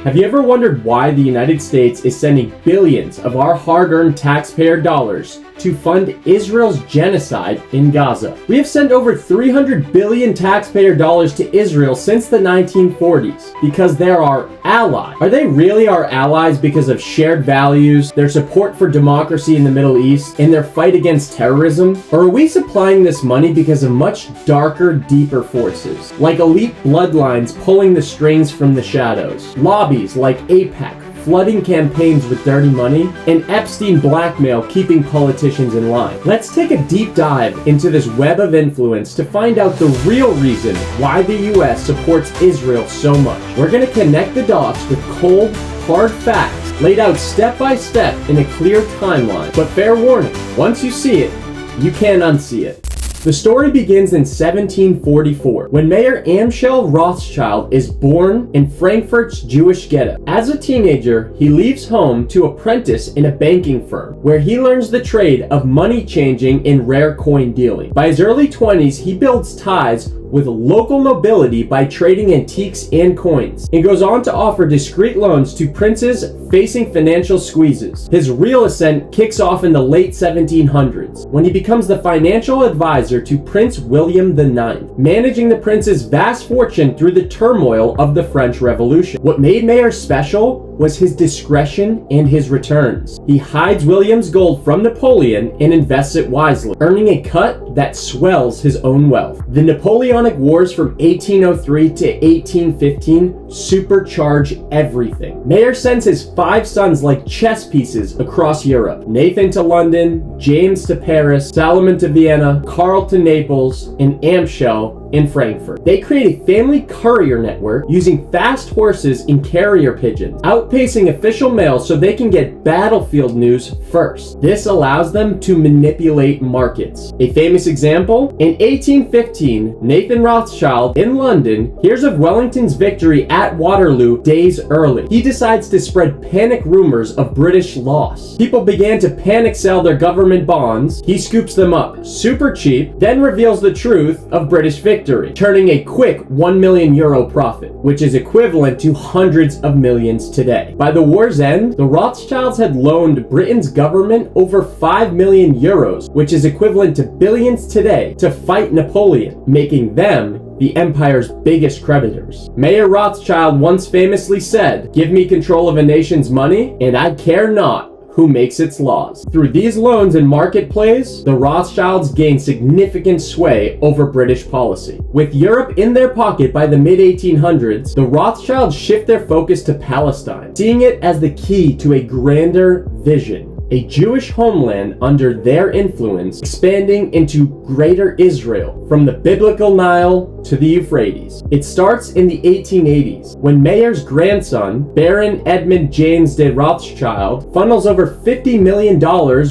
Have you ever wondered why the United States is sending billions of our hard-earned taxpayer dollars to fund Israel's genocide in Gaza? We have sent over 300 billion taxpayer dollars to Israel since the 1940s because they're our ally. Are they really our allies because of shared values, their support for democracy in the Middle East, and their fight against terrorism? Or are we supplying this money because of much darker, deeper forces, like elite bloodlines pulling the strings from the shadows, lobbies like AIPAC flooding campaigns with dirty money, and Epstein blackmail keeping politicians in line? Let's take a deep dive into this web of influence to find out the real reason why the US supports Israel so much. We're going to connect the dots with cold, hard facts laid out step by step in a clear timeline. But fair warning, once you see it, you can't unsee it. The story begins in 1744, when Mayor Amschel Rothschild is born in Frankfurt's Jewish ghetto. As a teenager, he leaves home to apprentice in a banking firm, where he learns the trade of money changing and rare coin dealing. By his early 20s, he builds ties with local nobility by trading antiques and coins, and goes on to offer discreet loans to princes facing financial squeezes. His real ascent kicks off in the late 1700s, when he becomes the financial advisor to Prince William IX, managing the prince's vast fortune through the turmoil of the French Revolution. What made Mayer special was his discretion and his returns. He hides William's gold from Napoleon and invests it wisely, earning a cut that swells his own wealth. The Napoleonic Wars from 1803 to 1815 supercharge everything. Mayer sends his 5 sons like chess pieces across Europe: Nathan to London, James to Paris, Salomon to Vienna, Karl to Naples, and Amschel in Frankfurt. They create a family courier network using fast horses and carrier pigeons, outpacing official mail so they can get battlefield news first. This allows them to manipulate markets. A famous example, in 1815, Nathan Rothschild in London hears of Wellington's victory at Waterloo days early. He decides to spread panic rumors of British loss. People began to panic sell their government bonds. He scoops them up super cheap, then reveals the truth of British victory, turning a quick €1 million profit, which is equivalent to hundreds of millions today. By the war's end, the Rothschilds had loaned Britain's government over €5 million, which is equivalent to billions today, to fight Napoleon, making them the empire's biggest creditors. Mayer Rothschild once famously said, "Give me control of a nation's money, and I care not who makes its laws." Through these loans and market plays, the Rothschilds gained significant sway over British policy. With Europe in their pocket by the mid-1800s, the Rothschilds shift their focus to Palestine, seeing it as the key to a grander vision: a Jewish homeland under their influence, expanding into Greater Israel, from the biblical Nile to the Euphrates. It starts in the 1880s, when Mayer's grandson, Baron Edmund James de Rothschild, funnels over $50 million,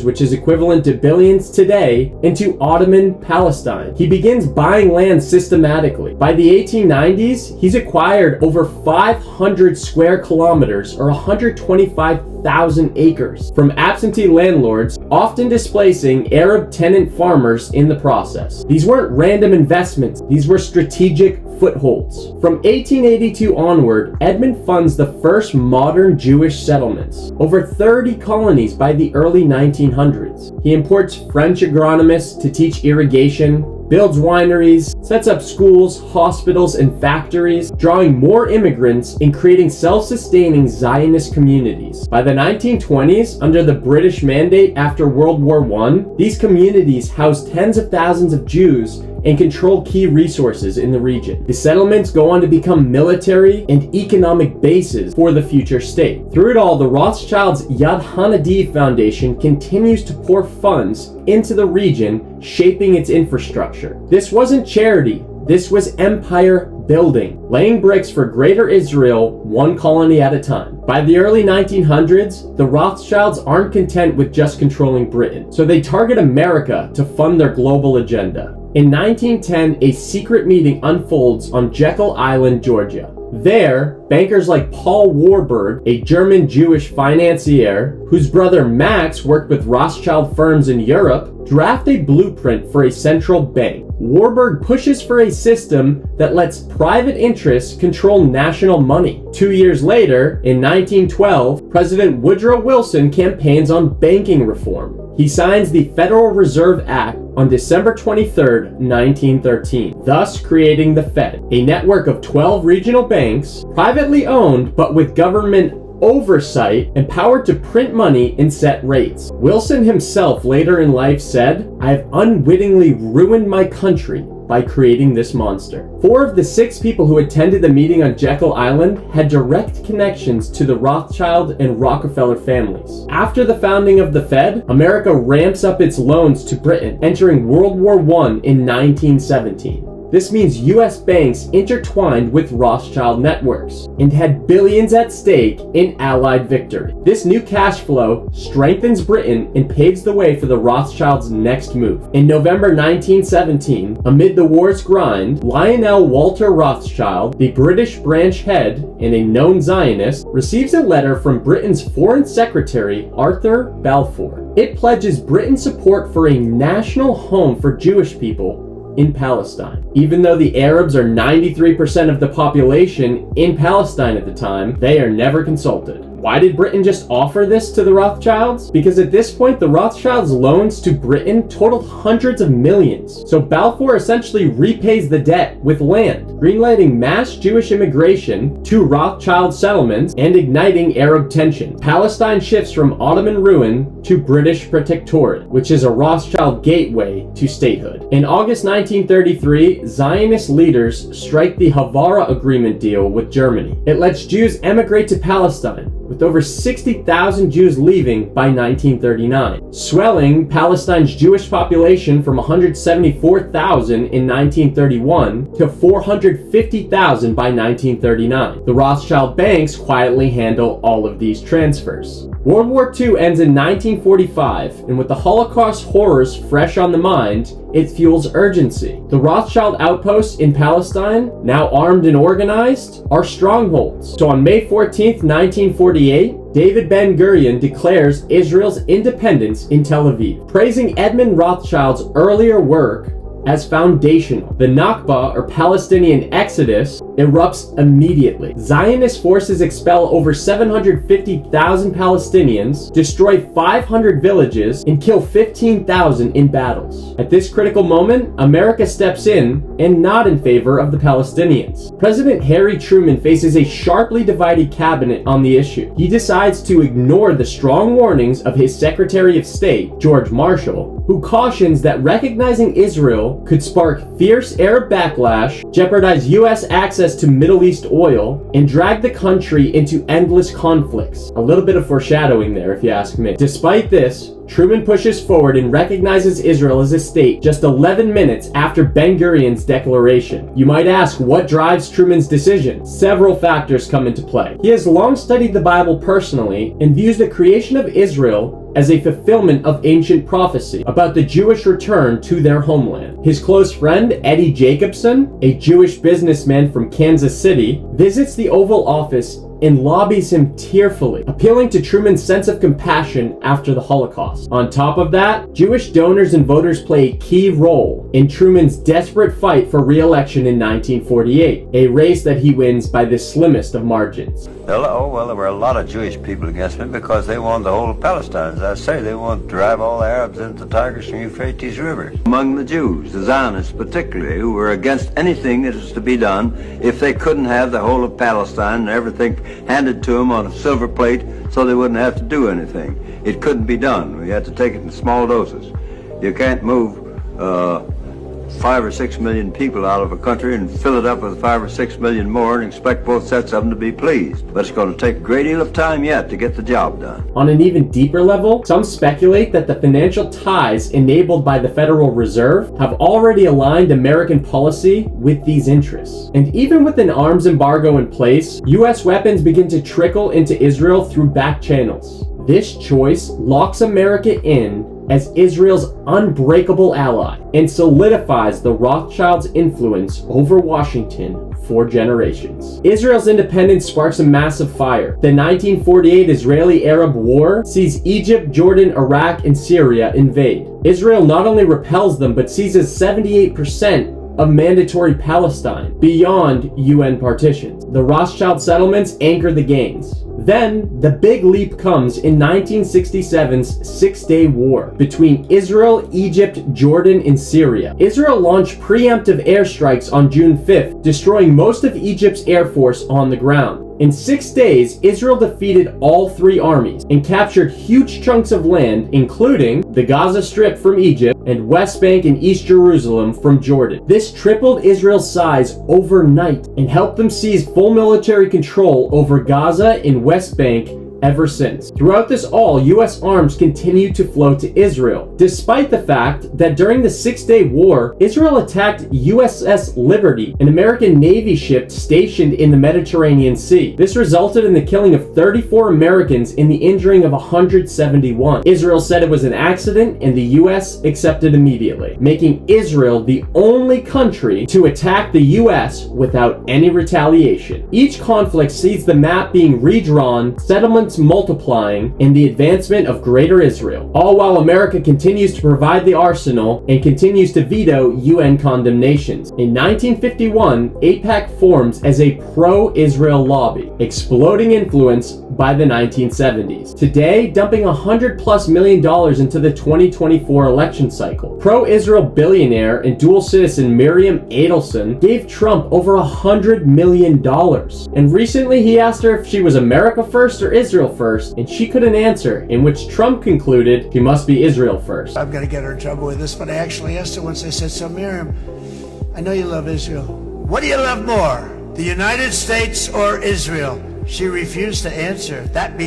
which is equivalent to billions today, into Ottoman Palestine. He begins buying land systematically. By the 1890s, he's acquired over 500 square kilometers, or 125,000 acres, from absentee landlords, often displacing Arab tenant farmers in the process. These weren't random investments, these were strategic footholds. From 1882 onward, Edmund funds the first modern Jewish settlements, over 30 colonies by the early 1900s. He imports French agronomists to teach irrigation, builds wineries, sets up schools, hospitals, and factories, drawing more immigrants and creating self-sustaining Zionist communities. By the 1920s, under the British Mandate after World War I, these communities housed tens of thousands of Jews and control key resources in the region. The settlements go on to become military and economic bases for the future state. Through it all, the Rothschilds' Yad Hanadi Foundation continues to pour funds into the region, shaping its infrastructure. This wasn't charity, this was empire building, laying bricks for Greater Israel, one colony at a time. By the early 1900s, the Rothschilds aren't content with just controlling Britain, so they target America to fund their global agenda. In 1910, a secret meeting unfolds on Jekyll Island, Georgia. There, bankers like Paul Warburg, a German Jewish financier whose brother Max worked with Rothschild firms in Europe, draft a blueprint for a central bank. Warburg pushes for a system that lets private interests control national money. 2 years later, in 1912, President Woodrow Wilson campaigns on banking reform. He signs the Federal Reserve Act on December 23, 1913, thus creating the Fed, a network of 12 regional banks, privately owned but with government oversight, empowered to print money and set rates. Wilson himself later in life said, "I have unwittingly ruined my country by creating this monster." 4 of the 6 people who attended the meeting on Jekyll Island had direct connections to the Rothschild and Rockefeller families. After the founding of the Fed, America ramps up its loans to Britain, entering World War I in 1917. This means US banks intertwined with Rothschild networks and had billions at stake in Allied victory. This new cash flow strengthens Britain and paves the way for the Rothschilds' next move. In November 1917, amid the war's grind, Lionel Walter Rothschild, the British branch head and a known Zionist, receives a letter from Britain's Foreign Secretary Arthur Balfour. It pledges Britain's support for a national home for Jewish people in Palestine. Even though the Arabs are 93% of the population in Palestine at the time, they are never consulted. Why did Britain just offer this to the Rothschilds? Because at this point, the Rothschilds' loans to Britain totaled hundreds of millions. So Balfour essentially repays the debt with land, greenlighting mass Jewish immigration to Rothschild settlements and igniting Arab tension. Palestine shifts from Ottoman ruin to British protectorate, which is a Rothschild gateway to statehood. In August 1933, Zionist leaders strike the Haavara Agreement deal with Germany. It lets Jews emigrate to Palestine, with over 60,000 Jews leaving by 1939, swelling Palestine's Jewish population from 174,000 in 1931 to 450,000 by 1939. The Rothschild banks quietly handle all of these transfers. World War II ends in 1945, and with the Holocaust horrors fresh on the mind, it fuels urgency. The Rothschild outposts in Palestine, now armed and organized, are strongholds. So on May 14, 1948, David Ben-Gurion declares Israel's independence in Tel Aviv, praising Edmund Rothschild's earlier work as foundational. The Nakba, or Palestinian Exodus, erupts immediately. Zionist forces expel over 750,000 Palestinians, destroy 500 villages, and kill 15,000 in battles. At this critical moment, America steps in, and not in favor of the Palestinians. President Harry Truman faces a sharply divided cabinet on the issue. He decides to ignore the strong warnings of his Secretary of State, George Marshall, who cautions that recognizing Israel could spark fierce Arab backlash, jeopardize U.S. access to Middle East oil, and drag the country into endless conflicts. A little bit of foreshadowing there, if you ask me. Despite this, Truman pushes forward and recognizes Israel as a state just 11 minutes after Ben-Gurion's declaration. You might ask, what drives Truman's decision? Several factors come into play. He has long studied the Bible personally and views the creation of Israel as a fulfillment of ancient prophecy about the Jewish return to their homeland. His close friend, Eddie Jacobson, a Jewish businessman from Kansas City, visits the Oval Office and lobbies him tearfully, appealing to Truman's sense of compassion after the Holocaust. On top of that, Jewish donors and voters play a key role in Truman's desperate fight for re-election in 1948, a race that he wins by the slimmest of margins. Well, there were a lot of Jewish people against me because they wanted the whole of Palestine. As I say, they wanted to drive all the Arabs into the Tigris and Euphrates rivers. Among the Jews, the Zionists particularly, who were against anything that was to be done if they couldn't have the whole of Palestine and everything handed to them on a silver plate so they wouldn't have to do anything. It couldn't be done. We had to take it in small doses. You can't move 5 or 6 million people out of a country and fill it up with 5 or 6 million more and expect both sets of them to be pleased. But it's going to take a great deal of time yet to get the job done. On an even deeper level, some speculate that the financial ties enabled by the Federal Reserve have already aligned American policy with these interests. And even with an arms embargo in place, US weapons begin to trickle into Israel through back channels. This choice locks America in as Israel's unbreakable ally and solidifies the Rothschilds' influence over Washington for generations. Israel's independence sparks a massive fire. The 1948 Israeli-Arab War sees Egypt, Jordan, Iraq, and Syria invade. Israel not only repels them, but seizes 78% of mandatory Palestine beyond UN partitions. The Rothschild settlements anchor the gains. Then, the big leap comes in 1967's Six-Day War between Israel, Egypt, Jordan, and Syria. Israel launched preemptive airstrikes on June 5th, destroying most of Egypt's air force on the ground. In 6 days, Israel defeated all three armies and captured huge chunks of land, including the Gaza Strip from Egypt and West Bank and East Jerusalem from Jordan. This tripled Israel's size overnight and helped them seize full military control over Gaza and West Bank ever since. Throughout this all, U.S. arms continued to flow to Israel, despite the fact that during the Six-Day War, Israel attacked USS Liberty, an American Navy ship stationed in the Mediterranean Sea. This resulted in the killing of 34 Americans and the injuring of 171. Israel said it was an accident, and the U.S. accepted immediately, making Israel the only country to attack the U.S. without any retaliation. Each conflict sees the map being redrawn, settlements multiplying, and the advancement of Greater Israel, all while America continues to provide the arsenal and continues to veto UN condemnations. In 1951, AIPAC forms as a pro-Israel lobby, exploding influence by the 1970s. Today, dumping $100+ million into the 2024 election cycle. Pro-Israel billionaire and dual citizen Miriam Adelson gave Trump over $100 million. And recently he asked her if she was America first or Israel first, and she couldn't answer, in which Trump concluded she must be Israel first. I'm gonna get her in trouble with this, but I actually asked her once. I said, so Miriam, I know you love Israel. What do you love more, the United States or Israel? She refused to answer. That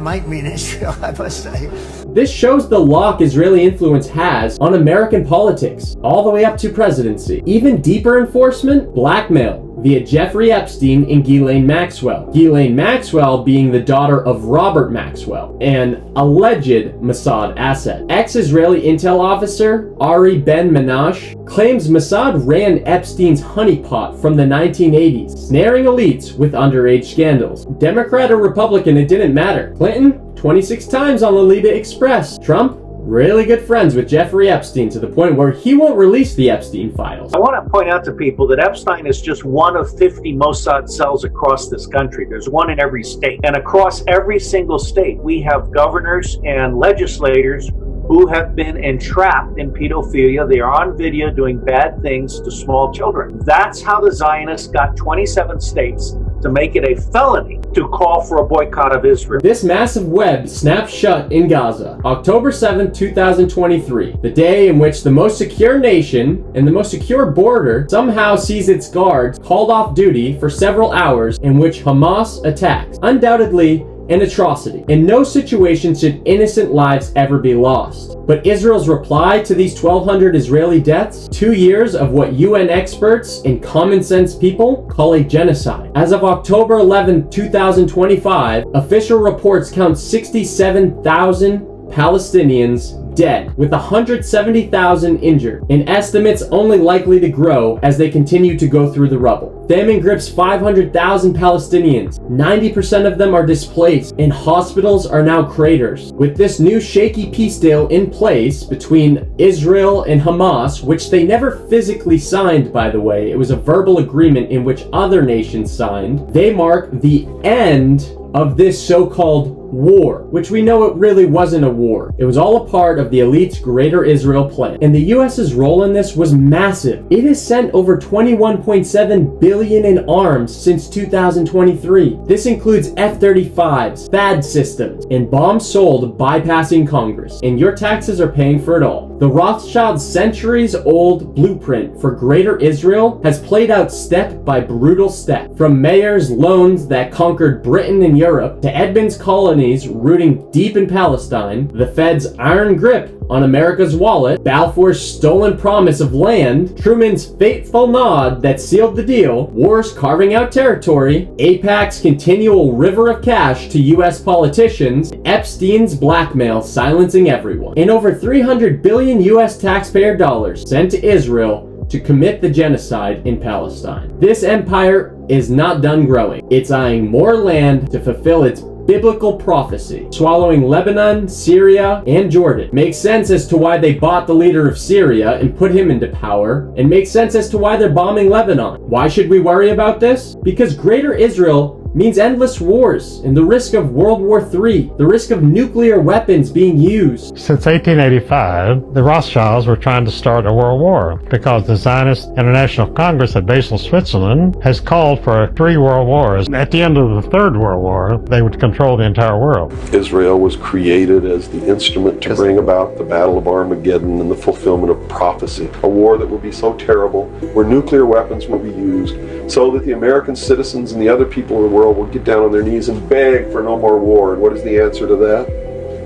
might mean Israel, I must say. This shows the lock Israeli influence has on American politics, all the way up to presidency. Even deeper enforcement, blackmail, via Jeffrey Epstein and Ghislaine Maxwell. Ghislaine Maxwell being the daughter of Robert Maxwell, an alleged Mossad asset. Ex-Israeli intel officer Ari Ben-Menash claims Mossad ran Epstein's honeypot from the 1980s, snaring elites with underage scandals. Democrat or Republican, it didn't matter. Clinton, 26 times on Lolita Express. Trump, really good friends with Jeffrey Epstein to the point where he won't release the Epstein files. I want to point out to people that Epstein is just one of 50 Mossad cells across this country. There's one in every state. And across every single state, we have governors and legislators who have been entrapped in pedophilia. They are on video doing bad things to small children. That's how the Zionists got 27 states to make it a felony to call for a boycott of Israel. This massive web snapped shut in Gaza, October 7, 2023, the day in which the most secure nation and the most secure border somehow sees its guards called off duty for several hours, in which Hamas attacks. Undoubtedly an atrocity. In no situation should innocent lives ever be lost. But Israel's reply to these 1,200 Israeli deaths? 2 years of what UN experts and common sense people call a genocide. As of October 11, 2025, official reports count 67,000 Palestinians dead, with 170,000 injured, and estimates only likely to grow as they continue to go through the rubble. Famine grips 500,000 Palestinians. 90% of them are displaced, and hospitals are now craters. With this new shaky peace deal in place between Israel and Hamas, which they never physically signed, by the way, it was a verbal agreement in which other nations signed, they mark the end of this so-called war, which we know it really wasn't a war. It was all a part of the elite's Greater Israel plan. And the US's role in this was massive. It has sent over $21.7 billion in arms since 2023. This includes F-35s, THAAD systems, and bombs sold bypassing Congress. And your taxes are paying for it all. The Rothschilds' centuries-old blueprint for Greater Israel has played out step by brutal step. From Mayer's loans that conquered Britain and Europe to Edmunds colonies colonies rooting deep in Palestine, the Fed's iron grip on America's wallet, Balfour's stolen promise of land, Truman's fateful nod that sealed the deal, wars carving out territory, AIPAC's continual river of cash to US politicians, Epstein's blackmail silencing everyone, and over 300 billion US taxpayer dollars sent to Israel to commit the genocide in Palestine. This empire is not done growing. It's eyeing more land to fulfill its biblical prophecy, swallowing Lebanon, Syria, and Jordan. Makes sense as to why they bought the leader of Syria and put him into power, and makes sense as to why they're bombing Lebanon. Why should we worry about this? Because Greater Israel means endless wars and the risk of World War III, the risk of nuclear weapons being used. Since 1885, the Rothschilds were trying to start a world war because the Zionist International Congress at Basel, Switzerland, has called for 3 world wars. At the end of the Third World War, they would control the entire world. Israel was created as the instrument to bring about the Battle of Armageddon and the fulfillment of prophecy, a war that will be so terrible, where nuclear weapons will be used, so that the American citizens and the other people in the world will get down on their knees and beg for no more war. And what is the answer to that?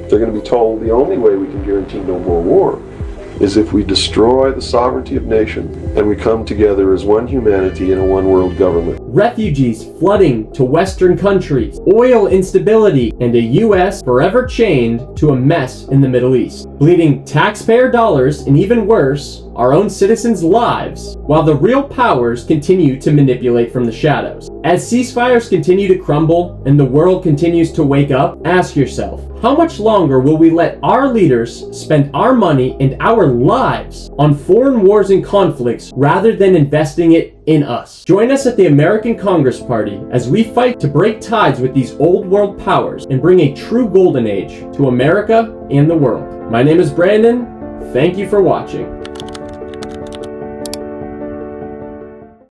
They're going to be told the only way we can guarantee no more war is if we destroy the sovereignty of nations and we come together as one humanity in a one world government. Refugees flooding to Western countries, oil instability, and a US forever chained to a mess in the Middle East, bleeding taxpayer dollars and even worse, our own citizens' lives, while the real powers continue to manipulate from the shadows. As ceasefires continue to crumble and the world continues to wake up, ask yourself, how much longer will we let our leaders spend our money and our lives on foreign wars and conflicts rather than investing it in us? Join us at the American Congress Party as we fight to break ties with these old world powers and bring a true golden age to America and the world. My name is Brandon. Thank you for watching.